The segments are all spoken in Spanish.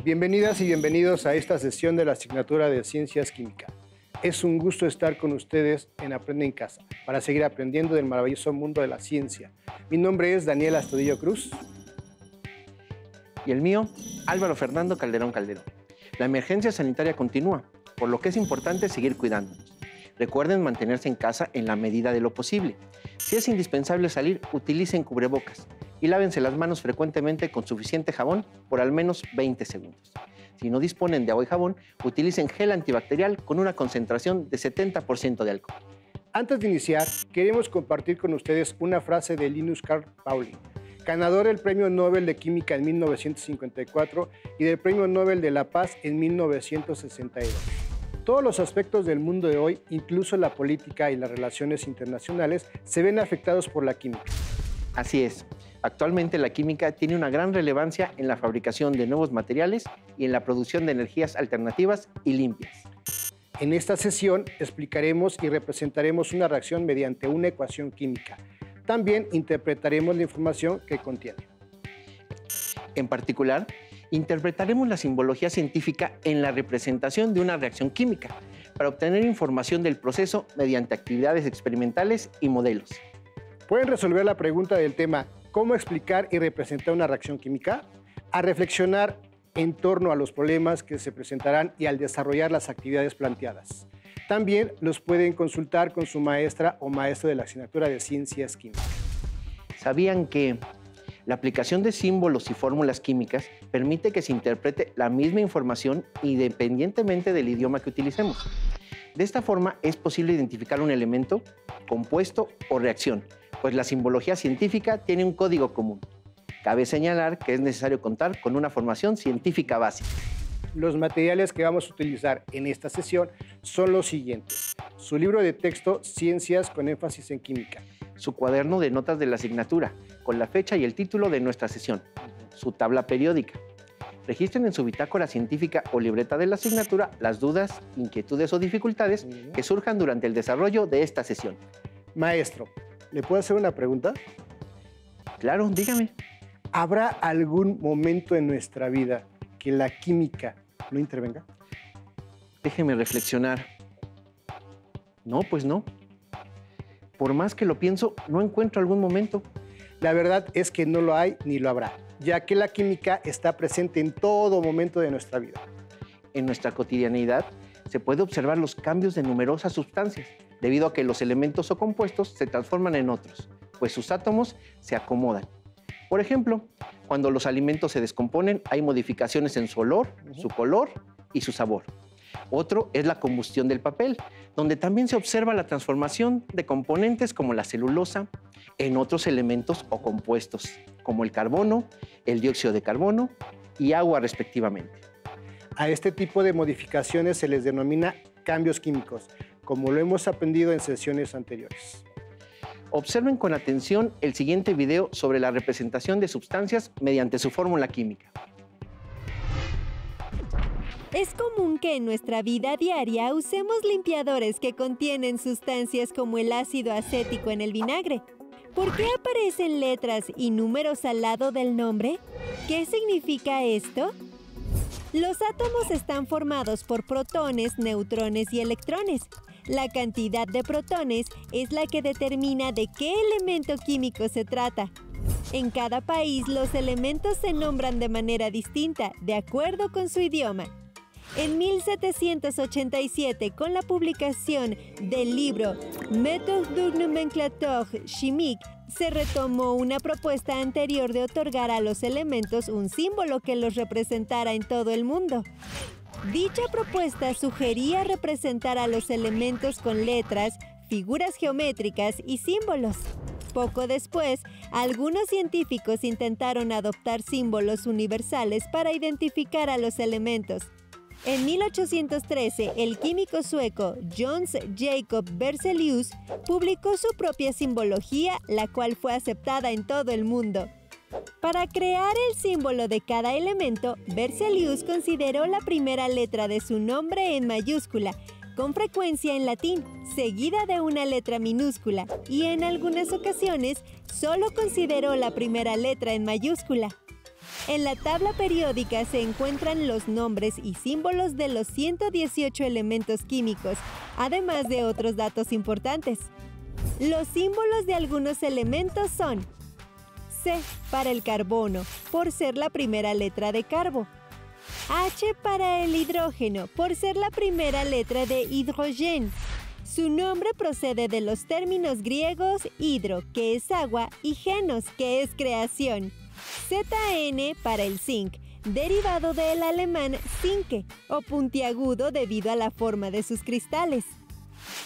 Bienvenidas y bienvenidos a esta sesión de la asignatura de Ciencias Químicas. Es un gusto estar con ustedes en Aprende en Casa para seguir aprendiendo del maravilloso mundo de la ciencia. Mi nombre es Daniel Astudillo Cruz. Y el mío, Álvaro Fernando Calderón Calderón. La emergencia sanitaria continúa, por lo que es importante seguir cuidándonos. Recuerden mantenerse en casa en la medida de lo posible. Si es indispensable salir, utilicen cubrebocas y lávense las manos frecuentemente con suficiente jabón por al menos 20 segundos. Si no disponen de agua y jabón, utilicen gel antibacterial con una concentración de 70% de alcohol. Antes de iniciar, queremos compartir con ustedes una frase de Linus Carl Pauling, ganador del Premio Nobel de Química en 1954 y del Premio Nobel de la Paz en 1962. Todos los aspectos del mundo de hoy, incluso la política y las relaciones internacionales, se ven afectados por la química. Así es. Actualmente la química tiene una gran relevancia en la fabricación de nuevos materiales y en la producción de energías alternativas y limpias. En esta sesión explicaremos y representaremos una reacción mediante una ecuación química. También interpretaremos la información que contiene. En particular, interpretaremos la simbología científica en la representación de una reacción química para obtener información del proceso mediante actividades experimentales y modelos. ¿Pueden resolver la pregunta del tema ¿cómo explicar y representar una reacción química? A reflexionar en torno a los problemas que se presentarán y al desarrollar las actividades planteadas. También los pueden consultar con su maestra o maestro de la asignatura de Ciencias Químicas. ¿Sabían que la aplicación de símbolos y fórmulas químicas permite que se interprete la misma información independientemente del idioma que utilicemos? De esta forma es posible identificar un elemento, compuesto o reacción, pues la simbología científica tiene un código común. Cabe señalar que es necesario contar con una formación científica básica. Los materiales que vamos a utilizar en esta sesión son los siguientes. Su libro de texto Ciencias con énfasis en química. Su cuaderno de notas de la asignatura, con la fecha y el título de nuestra sesión. Su tabla periódica. Registren en su bitácora científica o libreta de la asignatura las dudas, inquietudes o dificultades que surjan durante el desarrollo de esta sesión. Maestro, ¿le puedo hacer una pregunta? Claro, dígame. ¿Habrá algún momento en nuestra vida que la química no intervenga? Déjeme reflexionar. No, pues no. Por más que lo pienso, no encuentro algún momento. La verdad es que no lo hay ni lo habrá, ya que la química está presente en todo momento de nuestra vida. En nuestra cotidianidad se puede observar los cambios de numerosas sustancias, debido a que los elementos o compuestos se transforman en otros, pues sus átomos se acomodan. Por ejemplo, cuando los alimentos se descomponen, hay modificaciones en su olor, su color y su sabor. Otro es la combustión del papel, donde también se observa la transformación de componentes como la celulosa en otros elementos o compuestos, como el carbono, el dióxido de carbono y agua respectivamente. A este tipo de modificaciones se les denomina cambios químicos, como lo hemos aprendido en sesiones anteriores. Observen con atención el siguiente video sobre la representación de sustancias mediante su fórmula química. Es común que en nuestra vida diaria usemos limpiadores que contienen sustancias como el ácido acético en el vinagre. ¿Por qué aparecen letras y números al lado del nombre? ¿Qué significa esto? Los átomos están formados por protones, neutrones y electrones. La cantidad de protones es la que determina de qué elemento químico se trata. En cada país los elementos se nombran de manera distinta, de acuerdo con su idioma. En 1787, con la publicación del libro Méthode de nomenclature chimique, se retomó una propuesta anterior de otorgar a los elementos un símbolo que los representara en todo el mundo. Dicha propuesta sugería representar a los elementos con letras, figuras geométricas y símbolos. Poco después, algunos científicos intentaron adoptar símbolos universales para identificar a los elementos. En 1813, el químico sueco Jöns Jacob Berzelius publicó su propia simbología, la cual fue aceptada en todo el mundo. Para crear el símbolo de cada elemento, Berzelius consideró la primera letra de su nombre en mayúscula, con frecuencia en latín, seguida de una letra minúscula, y en algunas ocasiones solo consideró la primera letra en mayúscula. En la tabla periódica se encuentran los nombres y símbolos de los 118 elementos químicos, además de otros datos importantes. Los símbolos de algunos elementos son C para el carbono, por ser la primera letra de carbo. H para el hidrógeno, por ser la primera letra de hidrogén. Su nombre procede de los términos griegos hidro, que es agua, y genos, que es creación. ZN para el zinc, derivado del alemán zinke, o puntiagudo debido a la forma de sus cristales.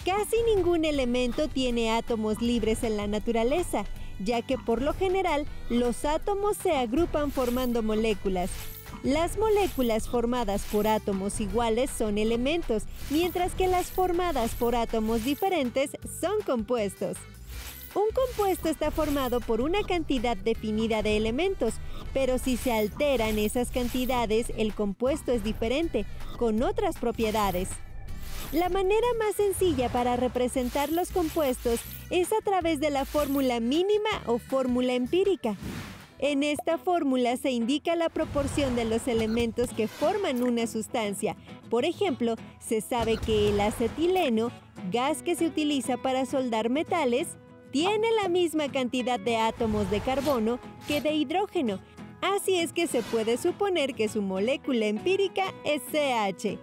Casi ningún elemento tiene átomos libres en la naturaleza, ya que por lo general los átomos se agrupan formando moléculas. Las moléculas formadas por átomos iguales son elementos, mientras que las formadas por átomos diferentes son compuestos. Un compuesto está formado por una cantidad definida de elementos, pero si se alteran esas cantidades, el compuesto es diferente, con otras propiedades. La manera más sencilla para representar los compuestos es a través de la fórmula mínima o fórmula empírica. En esta fórmula se indica la proporción de los elementos que forman una sustancia. Por ejemplo, se sabe que el acetileno, gas que se utiliza para soldar metales, tiene la misma cantidad de átomos de carbono que de hidrógeno. Así es que se puede suponer que su molécula empírica es CH.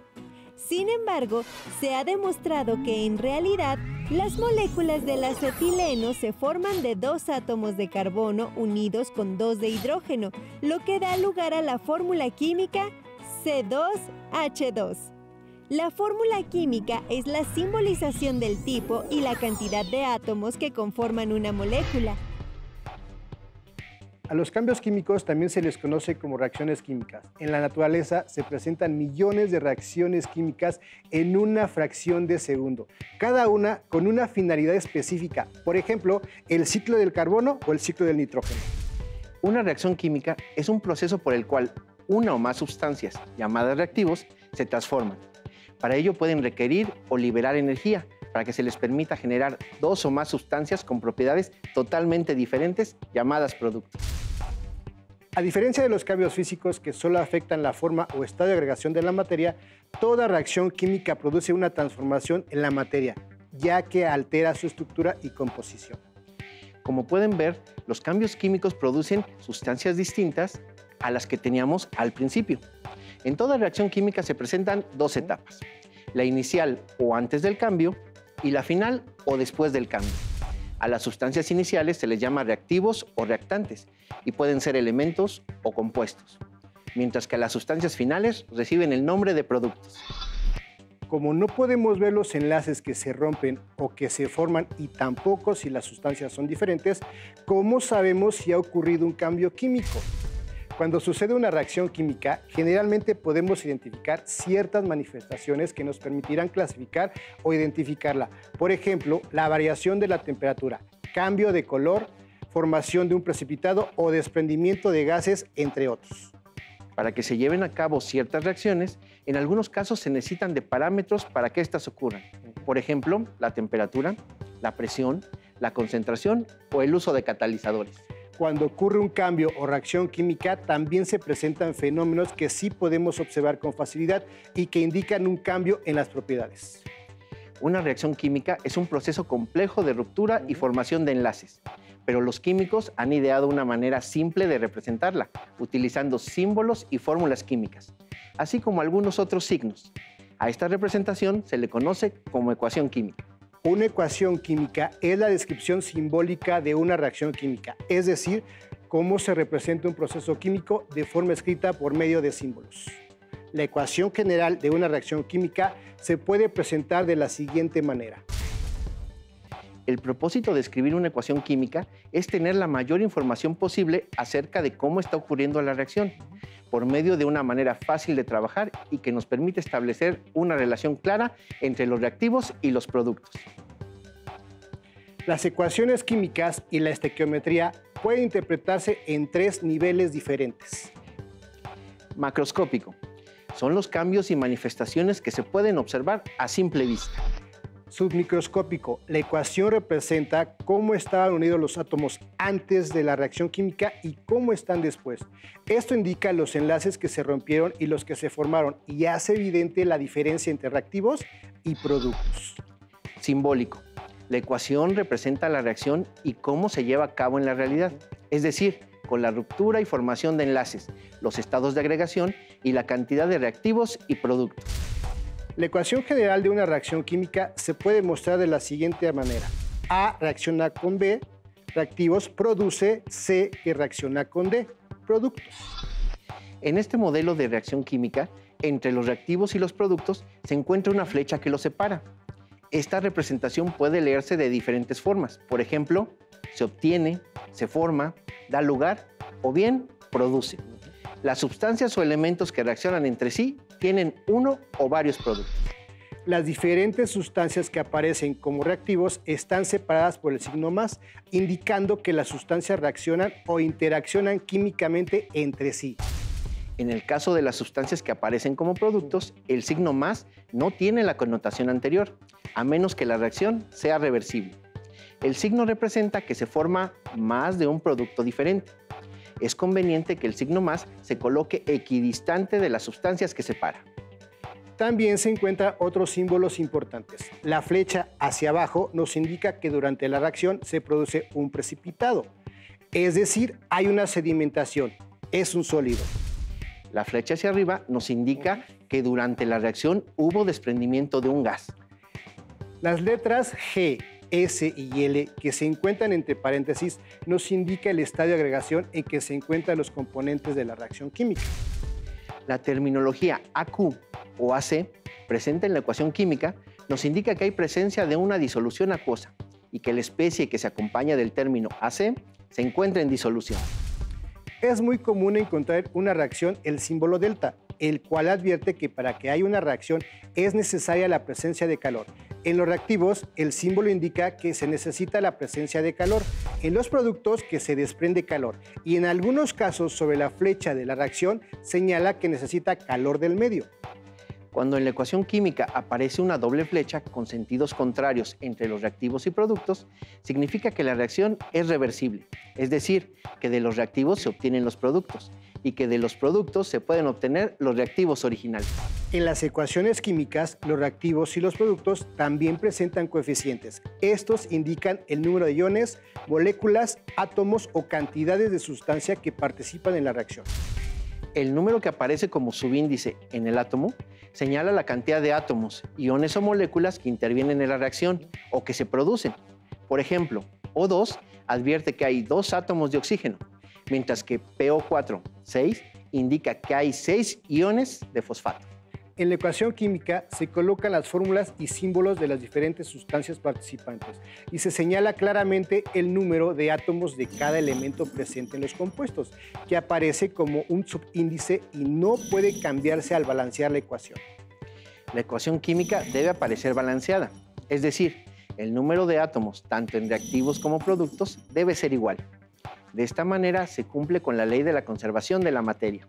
Sin embargo, se ha demostrado que en realidad las moléculas del acetileno se forman de 2 átomos de carbono unidos con 2 de hidrógeno, lo que da lugar a la fórmula química C2H2. La fórmula química es la simbolización del tipo y la cantidad de átomos que conforman una molécula. A los cambios químicos también se les conoce como reacciones químicas. En la naturaleza se presentan millones de reacciones químicas en una fracción de segundo, cada una con una finalidad específica. Por ejemplo, el ciclo del carbono o el ciclo del nitrógeno. Una reacción química es un proceso por el cual una o más sustancias, llamadas reactivos, se transforman. Para ello pueden requerir o liberar energía, para que se les permita generar 2 o más sustancias con propiedades totalmente diferentes, llamadas productos. A diferencia de los cambios físicos que solo afectan la forma o estado de agregación de la materia, toda reacción química produce una transformación en la materia, ya que altera su estructura y composición. Como pueden ver, los cambios químicos producen sustancias distintas a las que teníamos al principio. En toda reacción química se presentan 2 etapas: la inicial o antes del cambio y la final o después del cambio. A las sustancias iniciales se les llama reactivos o reactantes y pueden ser elementos o compuestos, mientras que a las sustancias finales reciben el nombre de productos. Como no podemos ver los enlaces que se rompen o que se forman y tampoco si las sustancias son diferentes, ¿cómo sabemos si ha ocurrido un cambio químico? Cuando sucede una reacción química, generalmente podemos identificar ciertas manifestaciones que nos permitirán clasificar o identificarla. Por ejemplo, la variación de la temperatura, cambio de color, formación de un precipitado o desprendimiento de gases, entre otros. Para que se lleven a cabo ciertas reacciones, en algunos casos se necesitan de parámetros para que éstas ocurran. Por ejemplo, la temperatura, la presión, la concentración o el uso de catalizadores. Cuando ocurre un cambio o reacción química, también se presentan fenómenos que sí podemos observar con facilidad y que indican un cambio en las propiedades. Una reacción química es un proceso complejo de ruptura y formación de enlaces, pero los químicos han ideado una manera simple de representarla, utilizando símbolos y fórmulas químicas, así como algunos otros signos. A esta representación se le conoce como ecuación química. Una ecuación química es la descripción simbólica de una reacción química, es decir, cómo se representa un proceso químico de forma escrita por medio de símbolos. La ecuación general de una reacción química se puede presentar de la siguiente manera. El propósito de escribir una ecuación química es tener la mayor información posible acerca de cómo está ocurriendo la reacción, por medio de una manera fácil de trabajar y que nos permite establecer una relación clara entre los reactivos y los productos. Las ecuaciones químicas y la estequiometría pueden interpretarse en 3 niveles diferentes. Macroscópico. Son los cambios y manifestaciones que se pueden observar a simple vista. submicroscópico. La ecuación representa cómo estaban unidos los átomos antes de la reacción química y cómo están después. Esto indica los enlaces que se rompieron y los que se formaron y hace evidente la diferencia entre reactivos y productos. Simbólico. La ecuación representa la reacción y cómo se lleva a cabo en la realidad, es decir, con la ruptura y formación de enlaces, los estados de agregación y la cantidad de reactivos y productos. La ecuación general de una reacción química se puede mostrar de la siguiente manera. A reacciona con B, reactivos, produce C que reacciona con D, productos. En este modelo de reacción química, entre los reactivos y los productos se encuentra una flecha que los separa. Esta representación puede leerse de diferentes formas. Por ejemplo, se obtiene, se forma, da lugar o bien produce. Las sustancias o elementos que reaccionan entre sí tienen uno o varios productos. Las diferentes sustancias que aparecen como reactivos están separadas por el signo más, indicando que las sustancias reaccionan o interaccionan químicamente entre sí. En el caso de las sustancias que aparecen como productos, el signo más no tiene la connotación anterior, a menos que la reacción sea reversible. El signo representa que se forma más de un producto diferente. Es conveniente que el signo más se coloque equidistante de las sustancias que separa. También se encuentran otros símbolos importantes. La flecha hacia abajo nos indica que durante la reacción se produce un precipitado, es decir, hay una sedimentación, es un sólido. La flecha hacia arriba nos indica que durante la reacción hubo desprendimiento de un gas. Las letras G, S y L que se encuentran entre paréntesis nos indica el estadio de agregación en que se encuentran los componentes de la reacción química. La terminología AQ o AC presente en la ecuación química nos indica que hay presencia de una disolución acuosa y que la especie que se acompaña del término AC se encuentra en disolución. Es muy común encontrar una reacción el símbolo delta, el cual advierte que para que haya una reacción es necesaria la presencia de calor. En los reactivos, el símbolo indica que se necesita la presencia de calor. En los productos, que se desprende calor. Y en algunos casos, sobre la flecha de la reacción, señala que necesita calor del medio. Cuando en la ecuación química aparece una doble flecha con sentidos contrarios entre los reactivos y productos, significa que la reacción es reversible, es decir, que de los reactivos se obtienen los productos y que de los productos se pueden obtener los reactivos originales. En las ecuaciones químicas, los reactivos y los productos también presentan coeficientes. Estos indican el número de iones, moléculas, átomos o cantidades de sustancia que participan en la reacción. El número que aparece como subíndice en el átomo señala la cantidad de átomos, iones o moléculas que intervienen en la reacción o que se producen. Por ejemplo, O2 advierte que hay 2 átomos de oxígeno, mientras que PO4, 6, indica que hay 6 iones de fosfato. En la ecuación química se colocan las fórmulas y símbolos de las diferentes sustancias participantes y se señala claramente el número de átomos de cada elemento presente en los compuestos, que aparece como un subíndice y no puede cambiarse al balancear la ecuación. La ecuación química debe aparecer balanceada, es decir, el número de átomos, tanto en reactivos como productos, debe ser igual. De esta manera se cumple con la ley de la conservación de la materia.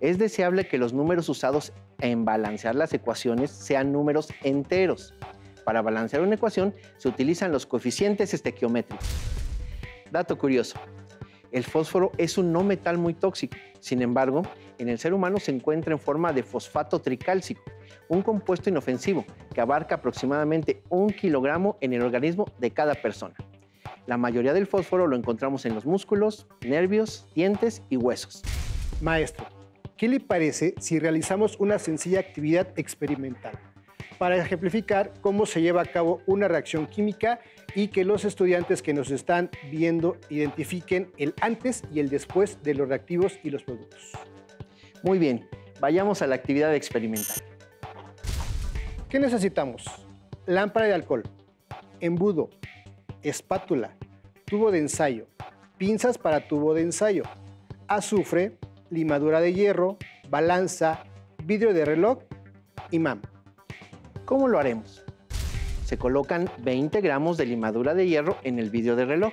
Es deseable que los números usados en balancear las ecuaciones sean números enteros. Para balancear una ecuación se utilizan los coeficientes estequiométricos. Dato curioso: el fósforo es un no metal muy tóxico. Sin embargo, en el ser humano se encuentra en forma de fosfato tricálcico, un compuesto inofensivo que abarca aproximadamente 1 kilogramo en el organismo de cada persona. La mayoría del fósforo lo encontramos en los músculos, nervios, dientes y huesos. Maestro, ¿qué le parece si realizamos una sencilla actividad experimental para ejemplificar cómo se lleva a cabo una reacción química y que los estudiantes que nos están viendo identifiquen el antes y el después de los reactivos y los productos? Muy bien, vayamos a la actividad experimental. ¿Qué necesitamos? Lámpara de alcohol, embudo, espátula, tubo de ensayo, pinzas para tubo de ensayo, azufre, limadura de hierro, balanza, vidrio de reloj, imán. ¿Cómo lo haremos? Se colocan 20 gramos de limadura de hierro en el vidrio de reloj.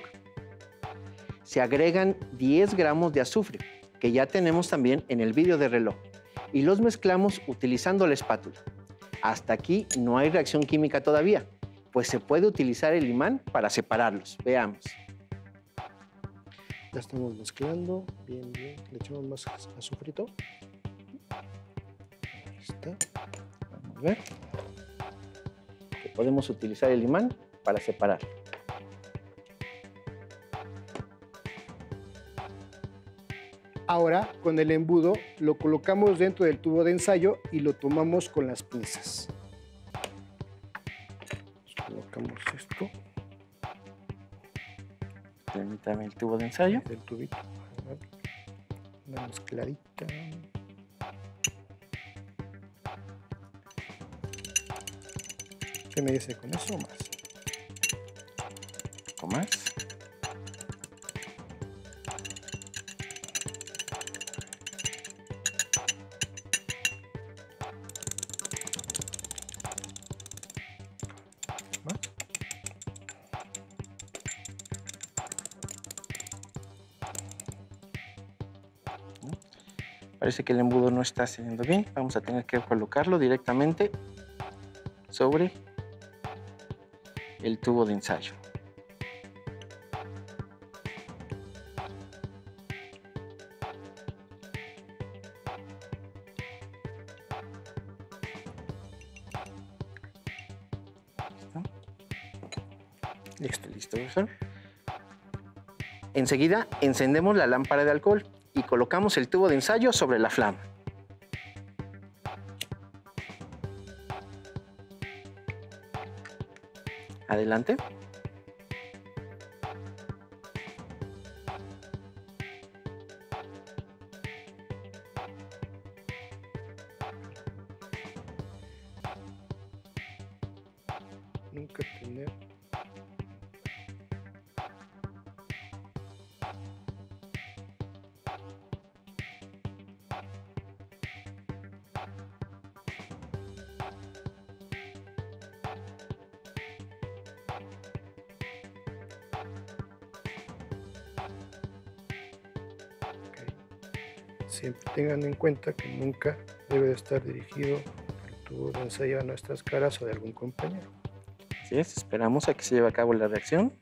Se agregan 10 gramos de azufre, que ya tenemos también en el vidrio de reloj, y los mezclamos utilizando la espátula. Hasta aquí no hay reacción química todavía, Pues se puede utilizar el imán para separarlos. Veamos. Ya estamos mezclando. Bien, bien. Le echamos más azufrito. Ahí está. Vamos a ver. Que podemos utilizar el imán para separar. Ahora, con el embudo, lo colocamos dentro del tubo de ensayo y lo tomamos con las pinzas. Colocamos esto. Permítame el tubo de ensayo. Del tubito. Una mezcladita. ¿Qué me dice con eso? Más. Un poco más. Parece que el embudo no está saliendo bien. Vamos a tener que colocarlo directamente sobre el tubo de ensayo. Listo, profesor. Enseguida encendemos la lámpara de alcohol y colocamos el tubo de ensayo sobre la flama. Adelante. Nunca tener. Siempre tengan en cuenta que nunca debe de estar dirigido el tubo de ensayo a nuestras caras o de algún compañero. Así es, esperamos a que se lleve a cabo la reacción.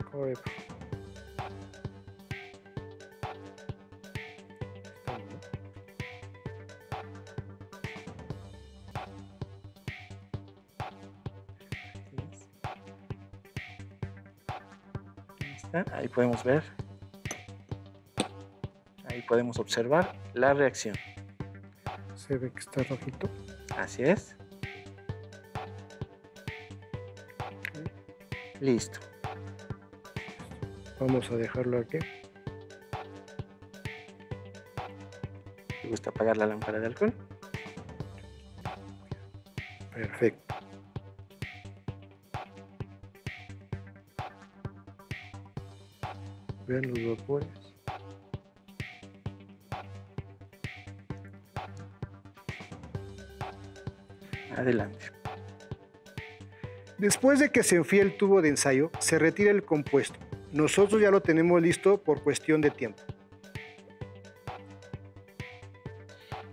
Correcto. Ahí podemos ver, ahí podemos observar la reacción. Se ve que está rojito. Así es. Listo. Vamos a dejarlo aquí. ¿Te gusta apagar la lámpara de alcohol? Perfecto. Vean los vapores. Adelante. Después de que se enfríe el tubo de ensayo, se retira el compuesto. Nosotros ya lo tenemos listo por cuestión de tiempo.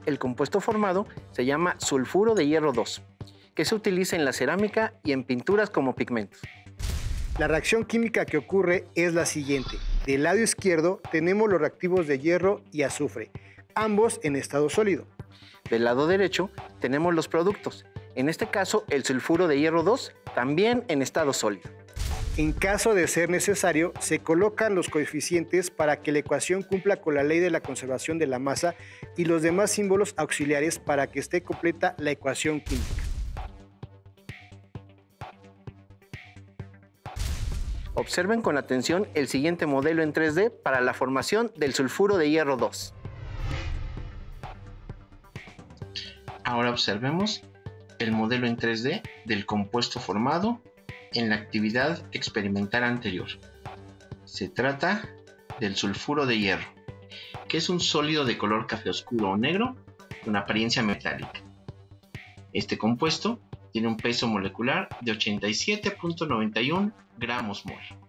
El compuesto formado se llama sulfuro de hierro 2, que se utiliza en la cerámica y en pinturas como pigmentos. La reacción química que ocurre es la siguiente. Del lado izquierdo tenemos los reactivos de hierro y azufre, ambos en estado sólido. Del lado derecho tenemos los productos, en este caso el sulfuro de hierro 2, también en estado sólido. En caso de ser necesario, se colocan los coeficientes para que la ecuación cumpla con la ley de la conservación de la masa y los demás símbolos auxiliares para que esté completa la ecuación química. Observen con atención el siguiente modelo en 3D para la formación del sulfuro de hierro 2. Ahora observemos el modelo en 3D del compuesto formado en la actividad experimental anterior. Se trata del sulfuro de hierro, que es un sólido de color café oscuro o negro con apariencia metálica. Este compuesto Tiene un peso molecular de 87.91 gramos mol.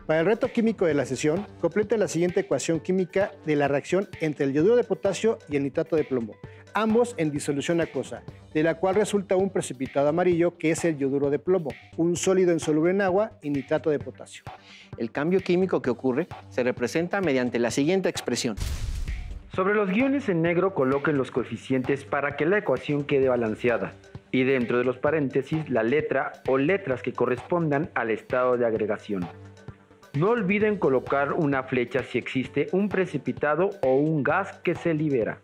Para el reto químico de la sesión, complete la siguiente ecuación química de la reacción entre el yoduro de potasio y el nitrato de plomo, ambos en disolución acuosa, de la cual resulta un precipitado amarillo que es el yoduro de plomo, un sólido insoluble en agua y nitrato de potasio. El cambio químico que ocurre se representa mediante la siguiente expresión. Sobre los guiones en negro coloquen los coeficientes para que la ecuación quede balanceada y dentro de los paréntesis la letra o letras que correspondan al estado de agregación. No olviden colocar una flecha si existe un precipitado o un gas que se libera.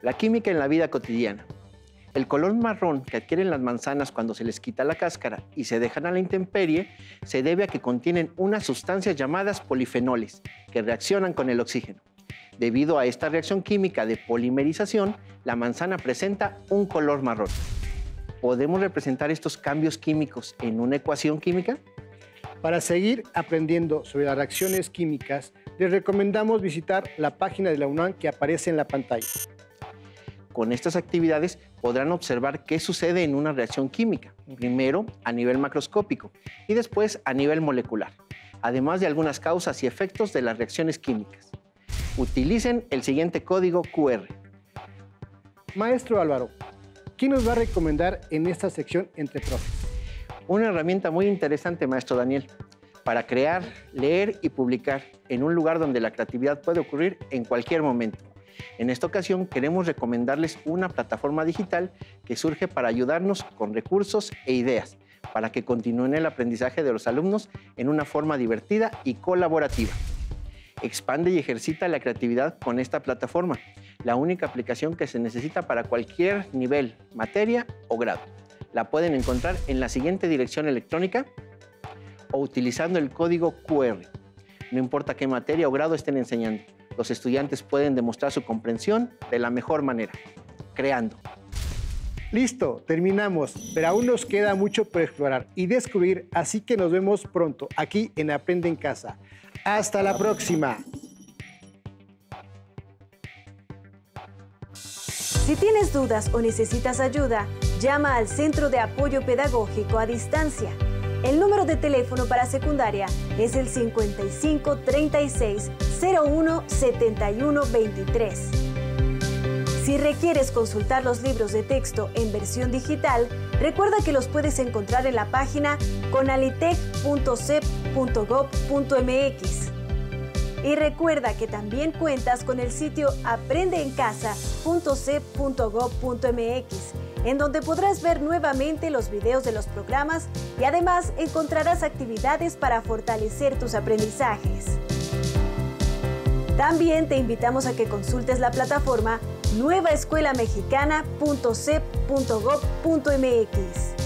La química en la vida cotidiana. El color marrón que adquieren las manzanas cuando se les quita la cáscara y se dejan a la intemperie se debe a que contienen unas sustancias llamadas polifenoles que reaccionan con el oxígeno. Debido a esta reacción química de polimerización, la manzana presenta un color marrón. ¿Podemos representar estos cambios químicos en una ecuación química? Para seguir aprendiendo sobre las reacciones químicas, les recomendamos visitar la página de la UNAM que aparece en la pantalla. Con estas actividades podrán observar qué sucede en una reacción química, primero a nivel macroscópico y después a nivel molecular, además de algunas causas y efectos de las reacciones químicas. Utilicen el siguiente código QR. Maestro Álvaro, ¿qué nos va a recomendar en esta sección entre profes? Una herramienta muy interesante, maestro Daniel, para crear, leer y publicar en un lugar donde la creatividad puede ocurrir en cualquier momento. En esta ocasión queremos recomendarles una plataforma digital que surge para ayudarnos con recursos e ideas, para que continúen el aprendizaje de los alumnos en una forma divertida y colaborativa. Expande y ejercita la creatividad con esta plataforma, la única aplicación que se necesita para cualquier nivel, materia o grado. La pueden encontrar en la siguiente dirección electrónica o utilizando el código QR. No importa qué materia o grado estén enseñando, los estudiantes pueden demostrar su comprensión de la mejor manera, creando. Listo, terminamos, pero aún nos queda mucho por explorar y descubrir, así que nos vemos pronto aquí en Aprende en Casa. ¡Hasta la próxima! Si tienes dudas o necesitas ayuda, llama al Centro de Apoyo Pedagógico a Distancia. El número de teléfono para secundaria es el 55 36 01 71 23. Si requieres consultar los libros de texto en versión digital, recuerda que los puedes encontrar en la página conalitec.cep.gov.mx. Y recuerda que también cuentas con el sitio aprendeencasa.cep.gov.mx, en donde podrás ver nuevamente los videos de los programas y además encontrarás actividades para fortalecer tus aprendizajes. También te invitamos a que consultes la plataforma nuevaescuelamexicana.cep.gov.mx.